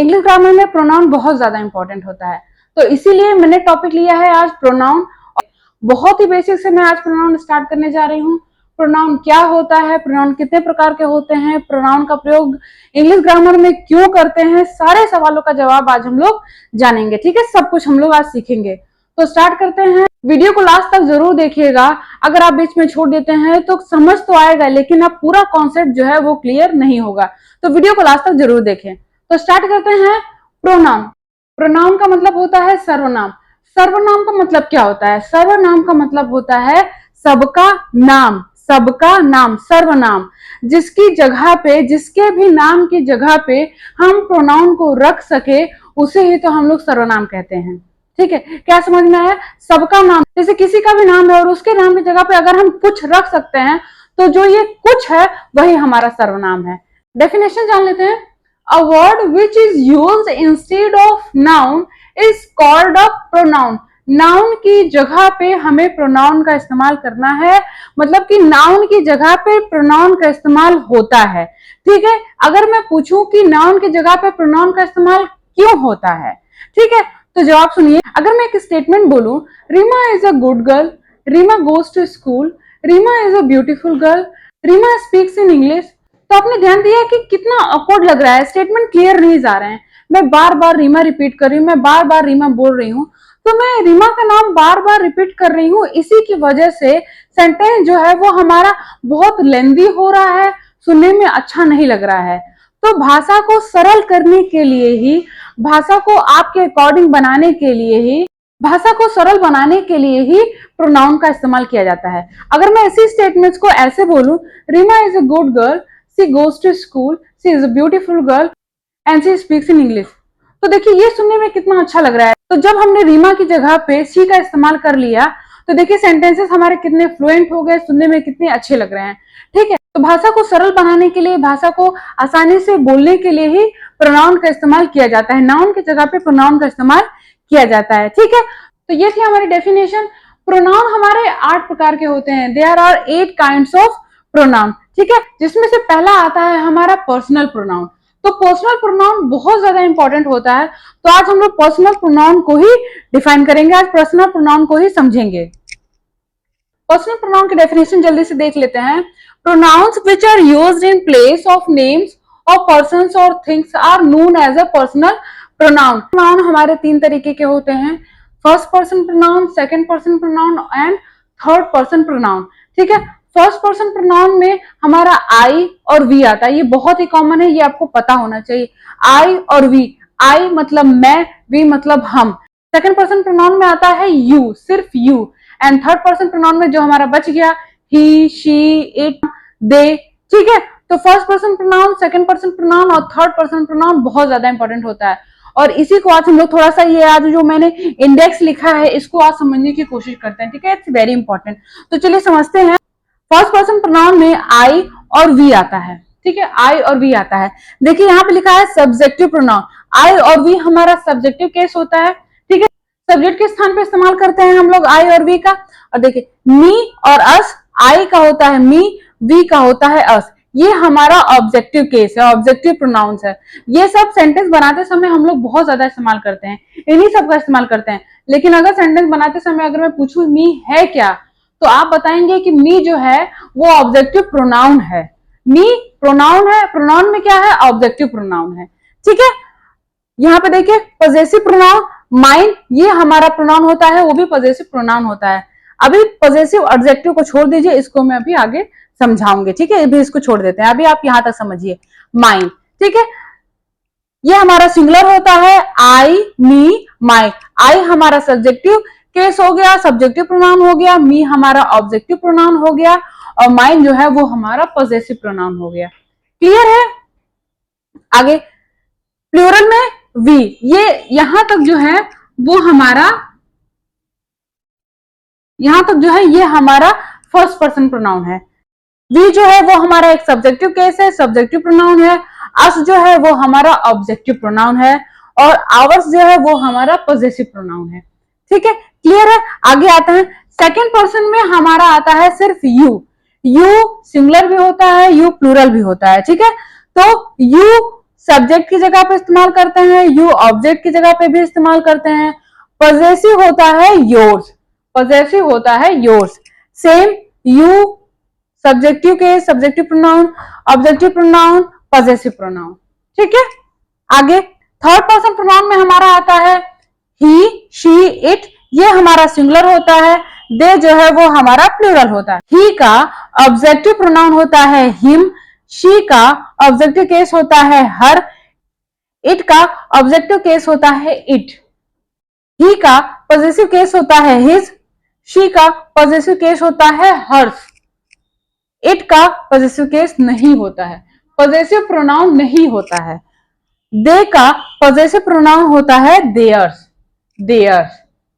English grammar में pronoun बहुत ज्यादा इंपॉर्टेंट होता है, तो इसीलिए मैंने टॉपिक लिया है आज प्रोनाउन। बहुत ही बेसिक से मैं आज प्रोनाउन स्टार्ट करने जा रही हूँ। प्रोनाउन क्या होता है, प्रोनाउन कितने प्रकार के होते हैं, प्रोनाउन का प्रयोग इंग्लिश ग्रामर में क्यों करते हैं, सारे सवालों का जवाब आज हम लोग जानेंगे। ठीक है, सब कुछ हम लोग आज सीखेंगे। तो स्टार्ट करते हैं। वीडियो को लास्ट तक जरूर देखिएगा। अगर आप बीच में छोड़ देते हैं तो समझ तो आएगा, लेकिन आप पूरा कॉन्सेप्ट जो है वो क्लियर नहीं होगा, तो वीडियो को लास्ट तक जरूर देखें। तो स्टार्ट करते हैं। प्रोनाउन, प्रोनाउन का मतलब होता है सर्वनाम। सर्वनाम का मतलब क्या होता है? सर्वनाम का मतलब होता है सबका नाम, सबका नाम, सर्वनाम। जिसकी जगह पे, जिसके भी नाम की जगह पे हम प्रोनाउन को रख सके, उसे ही तो हम लोग सर्वनाम कहते हैं। ठीक है, क्या समझ में आया? सबका नाम, जैसे किसी का भी नाम है और उसके नाम की जगह पे अगर हम कुछ रख सकते हैं, तो जो ये कुछ है वही हमारा सर्वनाम है। डेफिनेशन जान लेते हैं। A word which is used instead of noun is called a pronoun. Noun की जगह पे हमें प्रोनाउन का इस्तेमाल करना है, मतलब कि नाउन की जगह पे प्रोनाउन का इस्तेमाल होता है। ठीक है, अगर मैं पूछूं कि नाउन की जगह पे प्रोनाउन का इस्तेमाल क्यों होता है, ठीक है, तो जवाब सुनिए। अगर मैं एक स्टेटमेंट बोलूं, Reema is a good girl, Reema goes to school, Reema is a beautiful girl, Reema speaks in English, तो आपने ध्यान दिया कि कितना ऑकवर्ड लग रहा है, स्टेटमेंट क्लियर नहीं जा रहे हैं। मैं बार बार रीमा रिपीट कर रही हूँ, मैं बार बार रीमा बोल रही हूँ, तो मैं रीमा का नाम बार बार रिपीट कर रही हूँ। इसी की वजह से सेंटेंस जो है वो हमारा बहुत लेंदी हो रहा है, सुनने में अच्छा नहीं लग रहा है। तो भाषा को सरल करने के लिए ही, भाषा को आपके अकॉर्डिंग बनाने के लिए ही, भाषा को सरल बनाने के लिए ही प्रोनाउन का इस्तेमाल किया जाता है। अगर मैं इसी स्टेटमेंट्स को ऐसे बोलूं, Reema is a good girl, she goes to school, she is a beautiful girl and she speaks in English, तो देखिए ये सुनने में कितना अच्छा लग रहा है। तो जब हमने रीमा की जगह पे शी का इस्तेमाल कर लिया, तो देखिए सेंटेंसेस हमारे कितने फ्लुएंट हो गए, सुनने में कितने अच्छे लग रहे हैं। ठीक है, तो भाषा को सरल बनाने के लिए, भाषा को आसानी से बोलने के लिए ही प्रोनाउन का इस्तेमाल किया जाता है। नाउन की जगह पे प्रोनाउन का इस्तेमाल किया जाता है। ठीक है, तो ये थी हमारी डेफिनेशन। प्रोनाउन हमारे 8 प्रकार के होते हैं। There are 8 kinds of pronoun. ठीक है, जिसमें से पहला आता है हमारा पर्सनल प्रोनाउन। तो पर्सनल प्रोनाउन बहुत ज्यादा इंपॉर्टेंट होता है, तो आज हम लोग पर्सनल प्रोनाउन को ही डिफाइन करेंगे, आज पर्सनल प्रोनाउन को ही समझेंगे। पर्सनल प्रोनाउन की डेफिनेशन जल्दी से देख लेते हैं। Pronouns which are used in place of names of persons और things are known as a personal pronoun. Pronoun हमारे 3 तरीके के होते हैं, first person pronoun, second person pronoun and third person pronoun. ठीक है, फर्स्ट पर्सन प्रोनाउन में हमारा आई और वी आता है, ये बहुत ही कॉमन है, ये आपको पता होना चाहिए। आई और वी, आई मतलब मैं, वी मतलब हम। सेकंड पर्सन प्रोनाउन में आता है यू, सिर्फ you. And third person pronoun में जो हमारा बच गया, ही, शी, इट, दे। ठीक है, तो first person pronoun, second person pronoun और थर्ड पर्सन प्रोनाउन बहुत ज्यादा इंपॉर्टेंट होता है, और इसी को आज हम लोग थोड़ा सा, ये आज जो मैंने इंडेक्स लिखा है इसको आज समझने की कोशिश करते हैं। ठीक है, इट्स वेरी इंपॉर्टेंट। तो चलिए समझते हैं। फर्स्ट पर्सन प्रोनाउन में आई और वी आता है। ठीक है, आई और वी आता है। देखिए यहाँ पे लिखा है सब्जेक्टिव प्रोनाउन, आई और वी हमारा सब्जेक्टिव केस होता है। ठीक है, सब्जेक्ट के स्थान पे इस्तेमाल करते हैं हम लोग आई और वी का। और देखिए मी और अस, आई का होता है मी, वी का होता है अस, ये हमारा ऑब्जेक्टिव केस है, ऑब्जेक्टिव प्रोनाउंस है। ये सब सेंटेंस बनाते समय हम लोग बहुत ज्यादा इस्तेमाल करते हैं, इन्हीं सब का इस्तेमाल करते हैं। लेकिन अगर सेंटेंस बनाते समय अगर मैं पूछूं मी है क्या, तो आप बताएंगे कि मी जो है वो ऑब्जेक्टिव प्रोनाउन है। मी प्रोनाउन है, प्रोनाउन में क्या है, ऑब्जेक्टिव प्रोनाउन है। ठीक है, यहाँ पे देखिए पॉजेसिव प्रोनाउन, माइन, ये हमारा प्रोनाउन होता है, वो भी पॉजेसिव प्रोनाउन होता है। अभी पॉजेसिव एडजेक्टिव को छोड़ दीजिए, इसको मैं अभी आगे समझाऊंगी। ठीक है, अभी इसको छोड़ देते हैं, अभी आप यहां तक समझिए। माइन, ठीक है, ये हमारा सिंगुलर होता है, आई, मी, माई। आई हमारा सब्जेक्टिव केस हो गया, सब्जेक्टिव प्रोनाउन हो गया, मी हमारा ऑब्जेक्टिव प्रोनाउन हो गया, और माइन जो है वो हमारा पॉजेसिव प्रोनाउन हो गया। क्लियर है? आगे प्लूरल में वी, ये यहां तक जो है वो हमारा, यहां तक जो है ये हमारा फर्स्ट पर्सन प्रोनाउन है। वी जो है वो हमारा एक सब्जेक्टिव केस है, सब्जेक्टिव प्रोनाउन है। अस जो है वो हमारा ऑब्जेक्टिव प्रोनाउन है, और आवर्स जो है वो हमारा पॉजेसिव प्रोनाउन है। ठीक है, क्लियर है? आगे आते हैं। सेकंड पर्सन में हमारा आता है सिर्फ यू। यू सिंगुलर भी होता है, यू प्लूरल भी होता है। ठीक है, तो यू सब्जेक्ट की जगह पे इस्तेमाल करते हैं, यू ऑब्जेक्ट की जगह पे भी इस्तेमाल करते हैं। पॉजेसिव होता है योर्स, पॉजेसिव होता है yours. Same you subjective case, subjective pronoun, objective pronoun, possessive pronoun. ठीक है, आगे थर्ड पर्सन प्रोनाउन में हमारा आता है ही, शी, इट, ये हमारा सिंगुलर होता है, दे जो है वो हमारा प्लूरल होता है। ही का ऑब्जेक्टिव प्रोनाउन होता है हिम, शी का ऑब्जेक्टिव केस होता है हर, इट का ऑब्जेक्टिव केस होता है इट, ही का पॉजेसिव केस होता है हिज, शी का पॉजेसिव केस होता है हर्स, इट का पॉजेसिव केस नहीं होता है, पॉजेसिव प्रोनाउन नहीं होता है। दे का पॉजेसिव प्रोनाउन होता है देयर्स, देयर्स।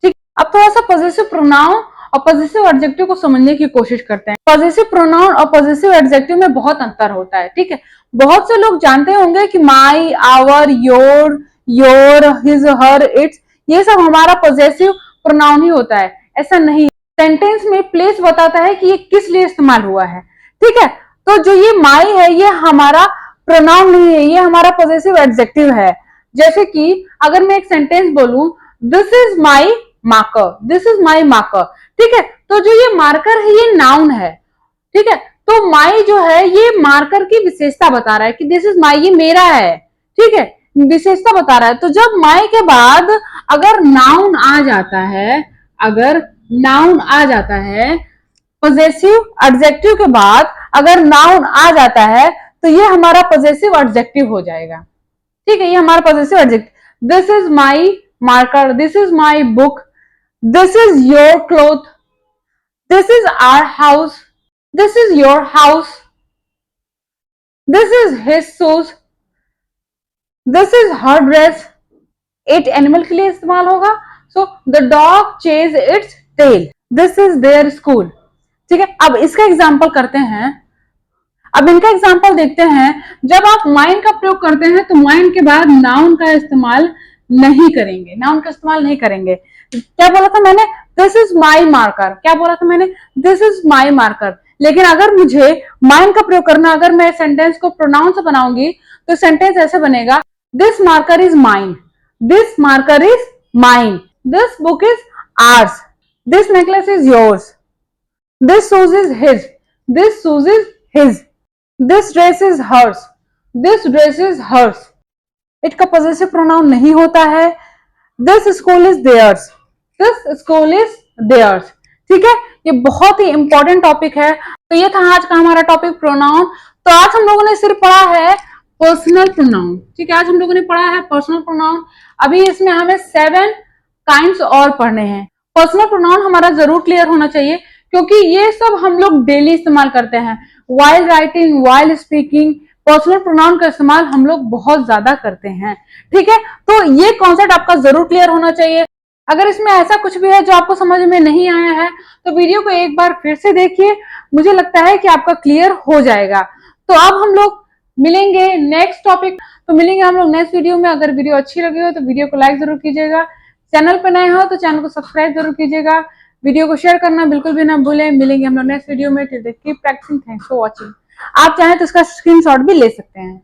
ठीक, अब थोड़ा सा पॉजेसिव प्रोनाउन और पॉजेसिव एडजेक्टिव को समझने की कोशिश करते हैं। पॉजेसिव प्रोनाउन और पॉजेसिव एडजेक्टिव में बहुत अंतर होता है। ठीक है, बहुत से लोग जानते होंगे कि my, our, your, his, her, its, ये सब हमारा पॉजेसिव प्रोनाउन ही होता है। ऐसा नहीं, सेंटेंस में प्लेस बताता है कि ये किस लिए इस्तेमाल हुआ है। ठीक है, तो जो ये माई है ये हमारा प्रोनाउन नहीं है, ये हमारा पॉजेसिव एडजेक्टिव है। जैसे कि अगर मैं एक सेंटेंस बोलूं this is my marker, this is my marker, ठीक है, तो जो ये मार्कर है ये नाउन है। ठीक है, तो माई जो है ये मार्कर की विशेषता बता रहा है कि दिस इज माई, ये मेरा है। ठीक है, विशेषता बता रहा है। तो जब माई के बाद अगर नाउन आ जाता है, अगर नाउन आ जाता है, पॉजेसिव एडजेक्टिव के बाद अगर नाउन आ जाता है तो ये हमारा पॉजेसिव एडजेक्टिव हो जाएगा। ठीक है, ये हमारा possessive adjective. This is my marker, this is my book, this is your cloth, this is our house, this is your house, this is his shoes, this is her dress. It animal के लिए इस्तेमाल होगा, so the dog chase its tail, this is their school. ठीक है, अब इसका example करते हैं। अब इनका एग्जाम्पल देखते हैं। जब आप माइंड का प्रयोग करते हैं तो माइंड के बाद नाउन का इस्तेमाल नहीं करेंगे, नाउन का इस्तेमाल नहीं करेंगे। क्या बोला था मैंने, दिस इज माई मार्कर, क्या बोला था मैंने, दिस इज माई मार्कर। लेकिन अगर मुझे माइंड का प्रयोग करना, अगर मैं सेंटेंस को प्रोनाउन से बनाऊंगी तो सेंटेंस ऐसे बनेगा, this marker is mine, this marker is mine, this book is hours, this necklace is yours, this shoes is his, this shoes is his, this dress is hers, this dress is hers। It का possessive pronoun नहीं होता है। this school is theirs, this school is theirs। ठीक है, ये बहुत ही important topic है। तो ये था आज का हमारा टॉपिक प्रोनाउन। तो आज हम लोगों ने सिर्फ पढ़ा है पर्सनल प्रोनाउन। ठीक है, आज हम लोगों ने पढ़ा है पर्सनल प्रोनाउन। अभी इसमें हमें 7 काइंड्स और पढ़ने हैं। पर्सनल प्रोनाउन हमारा जरूर क्लियर होना चाहिए क्योंकि ये सब हम लोग डेली इस्तेमाल करते हैं। While writing, while speaking, personal pronoun का इस्तेमाल हम लोग बहुत ज्यादा करते हैं। ठीक है, तो ये कॉन्सेप्ट आपका जरूर क्लियर होना चाहिए। अगर इसमें ऐसा कुछ भी है जो आपको समझ में नहीं आया है तो वीडियो को एक बार फिर से देखिए, मुझे लगता है कि आपका क्लियर हो जाएगा। तो अब हम लोग मिलेंगे नेक्स्ट टॉपिक, तो मिलेंगे हम लोग नेक्स्ट वीडियो में। अगर वीडियो अच्छी लगी हो तो वीडियो को लाइक जरूर कीजिएगा, चैनल पर नए हो तो चैनल को सब्सक्राइब जरूर कीजिएगा, वीडियो को शेयर करना बिल्कुल भी ना भूलें। मिलेंगे हम लोग नेक्स्ट वीडियो में। Till then keep practising, thanks for watching. आप चाहें तो इसका स्क्रीनशॉट भी ले सकते हैं।